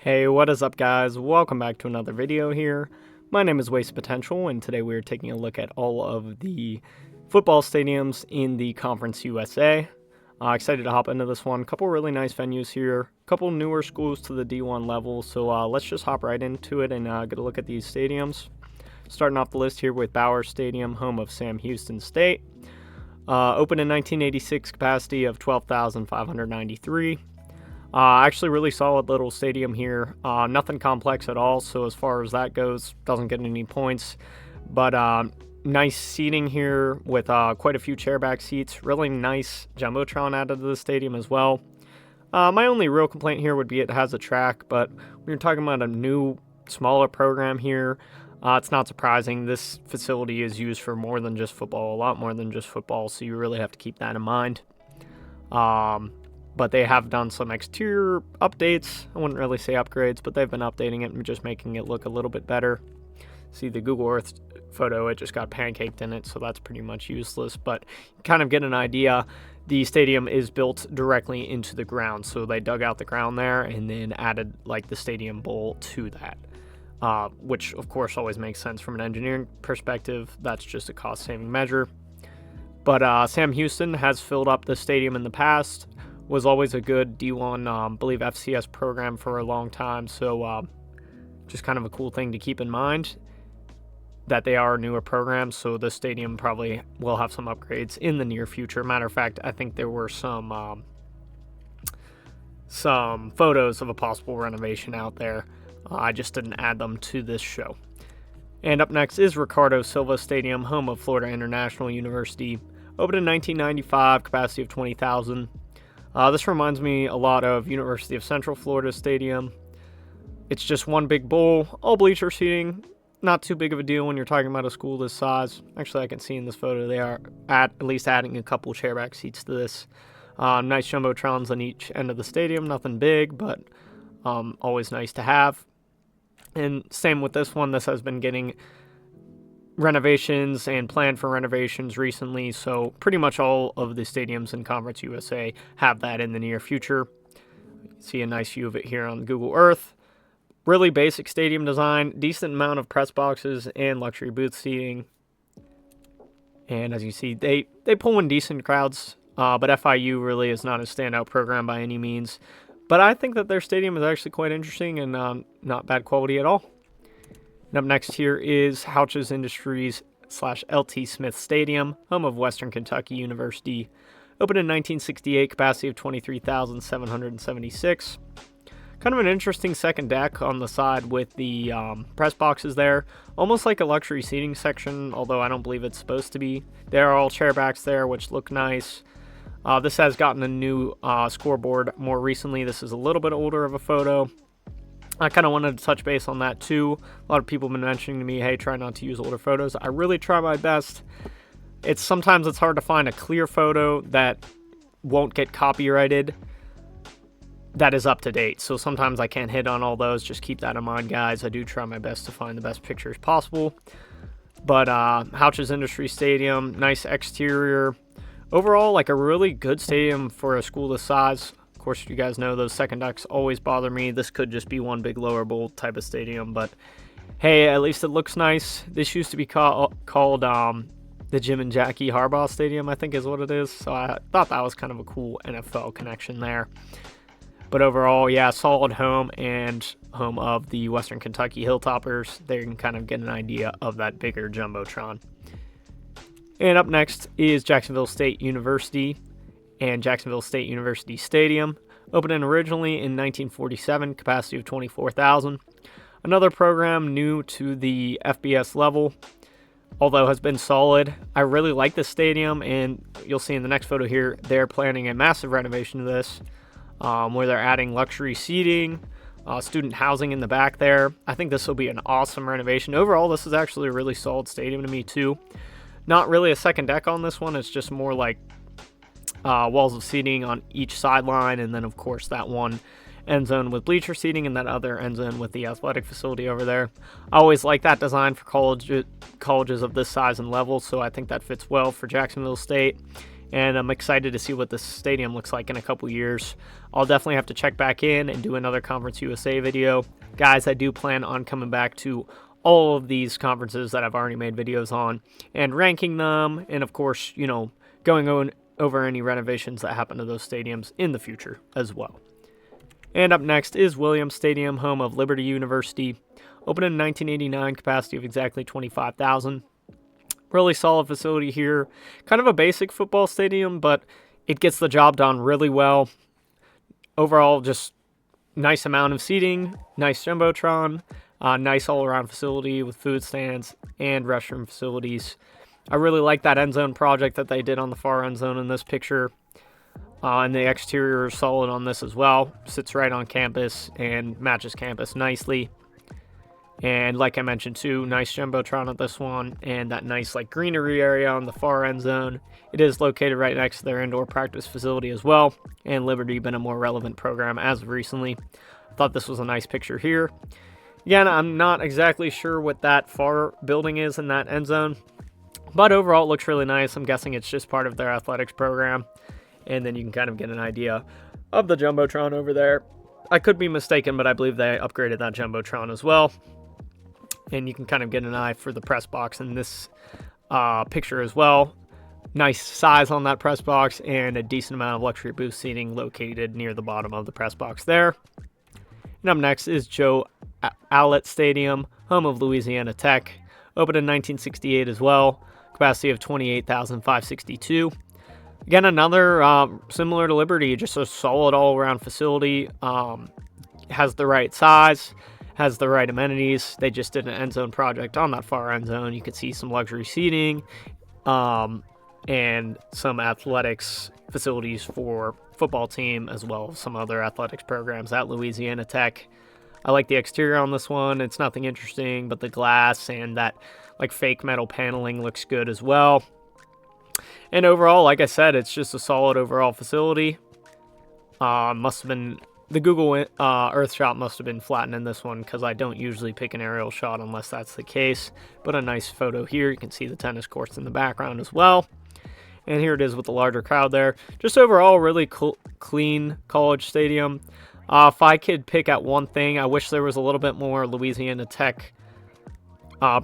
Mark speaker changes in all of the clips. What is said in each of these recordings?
Speaker 1: Hey, what is up guys? Welcome back to another video here. My name is Waste Potential, and today we're taking a look at all of the football stadiums in the Conference USA. Excited to hop into this one. Couple really nice venues here. Couple newer schools to the D1 level, so let's just hop right into it and get a look at these stadiums. Starting off the list here with Bauer Stadium, home of Sam Houston State. Opened in 1986, capacity of 12,593. Actually really solid little stadium here. Nothing complex at all, so as far as that goes, doesn't get any points. But nice seating here with quite a few chairback seats. Really nice Jumbotron added to the stadium as well. My only real complaint here would be it has a track, but when you're talking about a new, smaller program here, it's not surprising. This facility is used for more than just football, a lot more than just football, so you really have to keep that in mind. But they have done some exterior updates. I wouldn't really say upgrades, but they've been updating it and just making it look a little bit better. See the Google Earth photo, it just got pancaked in it, so that's pretty much useless. But you kind of get an idea. The stadium is built directly into the ground, so they dug out the ground there and then added like the stadium bowl to that. Which of course always makes sense from an engineering perspective. That's just a cost-saving measure. But Sam Houston has filled up the stadium in the past. Was always a good D1, I believe, FCS program for a long time. So just kind of a cool thing to keep in mind that they are a newer program. So the stadium probably will have some upgrades in the near future. Matter of fact, I think there were some photos of a possible renovation out there. I just didn't add them to this show. And up next is Ricardo Silva Stadium, home of Florida International University. Opened in 1995, capacity of 20,000. This reminds me a lot of University of Central Florida Stadium. It's just one big bowl, all bleacher seating. Not too big of a deal when you're talking about a school this size. Actually, I can see in this photo they are at least adding a couple chairback seats to this. Nice jumbotrons on each end of the stadium. Nothing big, but always nice to have. And same with this one. This has been getting renovations and planned for renovations recently, so pretty much all of the stadiums in Conference USA have that in the near future. You can see a nice view of it here on Google Earth. Really basic stadium design, decent amount of press boxes and luxury booth seating. And as you see, they pull in decent crowds, but FIU really is not a standout program by any means. But I think that their stadium is actually quite interesting and not bad quality at all. And up next here is Houch's Industries / LT Smith Stadium, home of Western Kentucky University. Opened in 1968, capacity of 23,776. Kind of an interesting second deck on the side with the press boxes there. Almost like a luxury seating section, although I don't believe it's supposed to be. There are all chairbacks there, which look nice. This has gotten a new scoreboard more recently. This is a little bit older of a photo. I kind of wanted to touch base on that too. A lot of people have been mentioning to me, hey, try not to use older photos. I really try my best. Sometimes it's hard to find a clear photo that won't get copyrighted that is up to date. So sometimes I can't hit on all those. Just keep that in mind, guys. I do try my best to find the best pictures possible. But Houch's Industry Stadium, nice exterior. Overall, like a really good stadium for a school this size. Of course, you guys know those second decks always bother me. This could just be one big lower bowl type of stadium, but hey, at least it looks nice. This used to be called the Jim and Jackie Harbaugh Stadium, I think is what it is. So I thought that was kind of a cool NFL connection there. But overall, yeah, solid home and home of the Western Kentucky Hilltoppers. There you can kind of get an idea of that bigger jumbotron. And up next is Jacksonville State University and Jacksonville State University Stadium. Opened originally in 1947, capacity of 24,000. Another program new to the FBS level, although has been solid. I really like this stadium, and you'll see in the next photo here, they're planning a massive renovation to this, where they're adding luxury seating, student housing in the back there. I think this will be an awesome renovation. Overall, this is actually a really solid stadium to me too. Not really a second deck on this one. It's just more like walls of seating on each sideline, and then of course that one end zone with bleacher seating and that other end zone with the athletic facility over there. I always like that design for colleges of this size and level, so I think that fits well for Jacksonville State. and I'm excited to see what this stadium looks like in a couple years. I'll definitely have to check back in and do another Conference USA video. Guys, I do plan on coming back to all of these conferences that I've already made videos on and ranking them, and of course, going over any renovations that happen to those stadiums in the future as well. And up next is Williams Stadium, home of Liberty University. Opened in 1989, capacity of exactly 25,000. Really solid facility here. Kind of a basic football stadium, but it gets the job done really well. Overall, just nice amount of seating, nice jumbotron, nice all-around facility with food stands and restroom facilities. I really like that end zone project that they did on the far end zone in this picture. And the exterior is solid on this as well. Sits right on campus and matches campus nicely. And like I mentioned too, nice jumbotron at this one, and that nice greenery area on the far end zone. It is located right next to their indoor practice facility as well, and Liberty been a more relevant program as of recently. I thought this was a nice picture here. Again, I'm not exactly sure what that far building is in that end zone, but overall it looks really nice. I'm guessing it's just part of their athletics program. And then you can kind of get an idea of the jumbotron over there. I could be mistaken, but I believe they upgraded that jumbotron as well. And you can kind of get an eye for the press box in this picture as well. Nice size on that press box and a decent amount of luxury booth seating located near the bottom of the press box there. And up next is Joe Allett Stadium, home of Louisiana Tech. Opened in 1968 as well. Capacity of 28,562. Again, another similar to Liberty, just a solid all-around facility. Has the right size, has the right amenities. They just did an end zone project on that far end zone. You could see some luxury seating and some athletics facilities for football team, as well as some other athletics programs at Louisiana Tech. I like the exterior on this one. It's nothing interesting, but the glass and that fake metal paneling looks good as well. And overall, like I said, it's just a solid overall facility. Must have been the Google Earth shot must have been flattened in this one, because I don't usually pick an aerial shot unless that's the case. But a nice photo here. You can see the tennis courts in the background as well. And here it is with the larger crowd there. Just overall, really clean college stadium. If I could pick out one thing, I wish there was a little bit more Louisiana Tech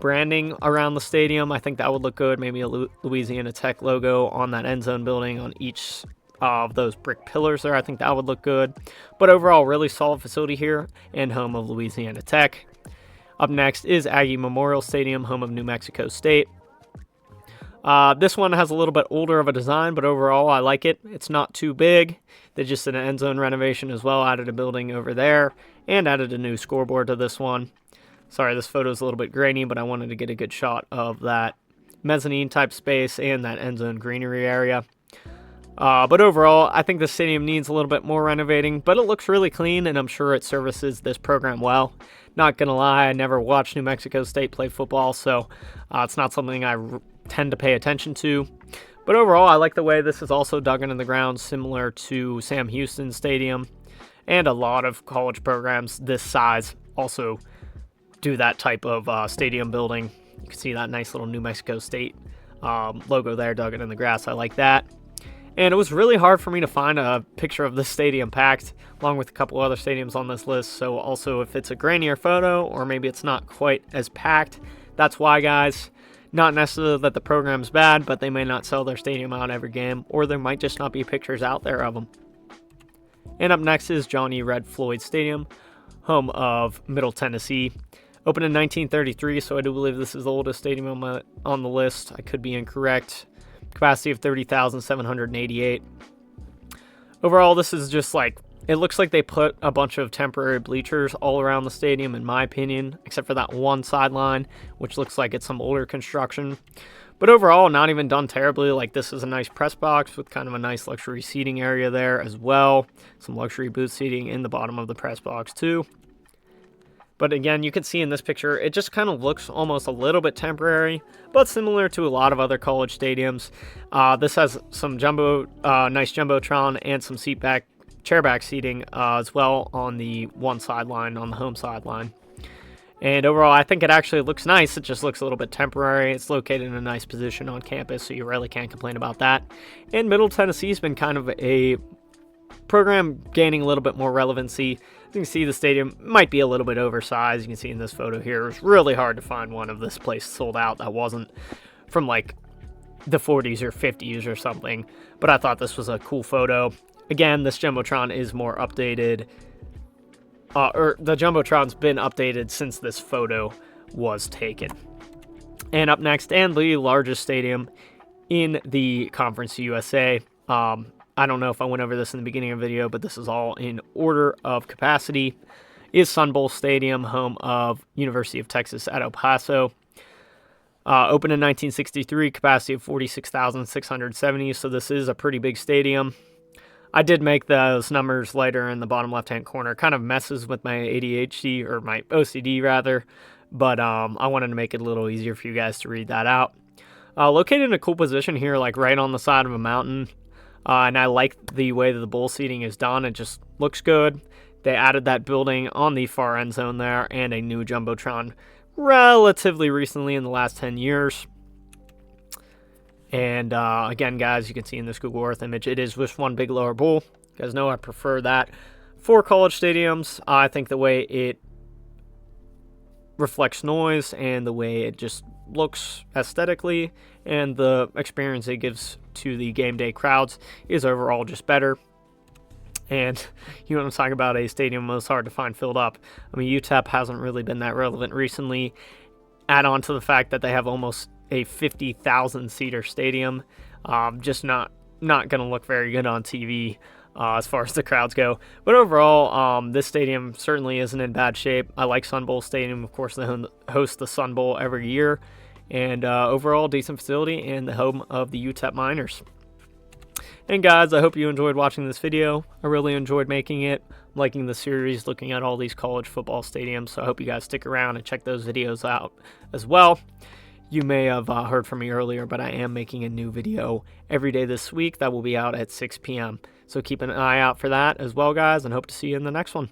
Speaker 1: branding around the stadium. I think that would look good. Maybe a Louisiana Tech logo on that end zone building on each of those brick pillars there. I think that would look good. But overall, really solid facility here and home of Louisiana Tech. Up next is Aggie Memorial Stadium, home of New Mexico State. This one has a little bit older of a design, but overall I like it. It's not too big. They just did an end zone renovation as well, added a building over there, and added a new scoreboard to this one. Sorry, this photo is a little bit grainy, but I wanted to get a good shot of that mezzanine type space and that end zone greenery area. But overall, I think the stadium needs a little bit more renovating, but it looks really clean, and I'm sure it services this program well. Not gonna lie, I never watched New Mexico State play football, so it's not something I tend to pay attention to. But overall, I like the way this is also dug into the ground, similar to Sam Houston Stadium, and a lot of college programs this size also do that type of stadium building. You can see that nice little New Mexico State logo there dug in the grass. I like that. And it was really hard for me to find a picture of this stadium packed, along with a couple other stadiums on this list. So also, if it's a grainier photo, or maybe it's not quite as packed, that's why, guys. Not necessarily that the program's bad, but they may not sell their stadium out every game, or there might just not be pictures out there of them. And up next is John E. Red Floyd Stadium, home of Middle Tennessee. Opened in 1933, so I do believe this is the oldest stadium on the list. I could be incorrect. Capacity of 30,788. Overall, this is just it looks like they put a bunch of temporary bleachers all around the stadium, in my opinion, except for that one sideline, which looks like it's some older construction. But overall, not even done terribly. This is a nice press box with kind of a nice luxury seating area there as well. Some luxury booth seating in the bottom of the press box too. But again, you can see in this picture, it just kind of looks almost a little bit temporary, but similar to a lot of other college stadiums. This has some nice jumbotron and some chairback seating as well on the one sideline, on the home sideline. And overall, I think it actually looks nice. It just looks a little bit temporary. It's located in a nice position on campus, so you really can't complain about that. And Middle Tennessee's been kind of a program gaining a little bit more relevancy. As you can see, the stadium might be a little bit oversized. You can see in this photo here, it was really hard to find one of this place sold out that wasn't from like the 40s or 50s or something. But I thought this was a cool photo. Again, this Jumbotron is more updated. Or the Jumbotron's been updated since this photo was taken. And up next, and the largest stadium in the Conference USA. I don't know if I went over this in the beginning of the video, but this is all in order of capacity, is Sun Bowl Stadium, home of University of Texas at El Paso. Opened in 1963, capacity of 46,670, so this is a pretty big stadium. I did make those numbers lighter in the bottom left-hand corner. Kind of messes with my ADHD, or my OCD rather, but I wanted to make it a little easier for you guys to read that out. Located in a cool position here, like right on the side of a mountain, and I like the way that the bowl seating is done. It just looks good. They added that building on the far end zone there, and a new Jumbotron relatively recently in the last 10 years. And again, guys, you can see in this Google Earth image, it is just one big lower bowl. You guys know I prefer that for college stadiums. I think the way it reflects noise and the way it just looks aesthetically and the experience it gives to the game day crowds is overall just better. And you know what I'm talking about, a stadium most hard to find filled up. I mean, UTEP hasn't really been that relevant recently. Add on to the fact that they have almost a 50,000 seater stadium, just not going to look very good on TV as far as the crowds go. But overall, this stadium certainly isn't in bad shape. I like Sun Bowl Stadium. Of course, they host the Sun Bowl every year. And overall, decent facility and the home of the UTEP Miners. And guys, I hope you enjoyed watching this video. I really enjoyed making it. I'm liking the series, looking at all these college football stadiums. So I hope you guys stick around and check those videos out as well. You may have heard from me earlier, but I am making a new video every day this week that will be out at 6 p.m. So keep an eye out for that as well, guys, and hope to see you in the next one.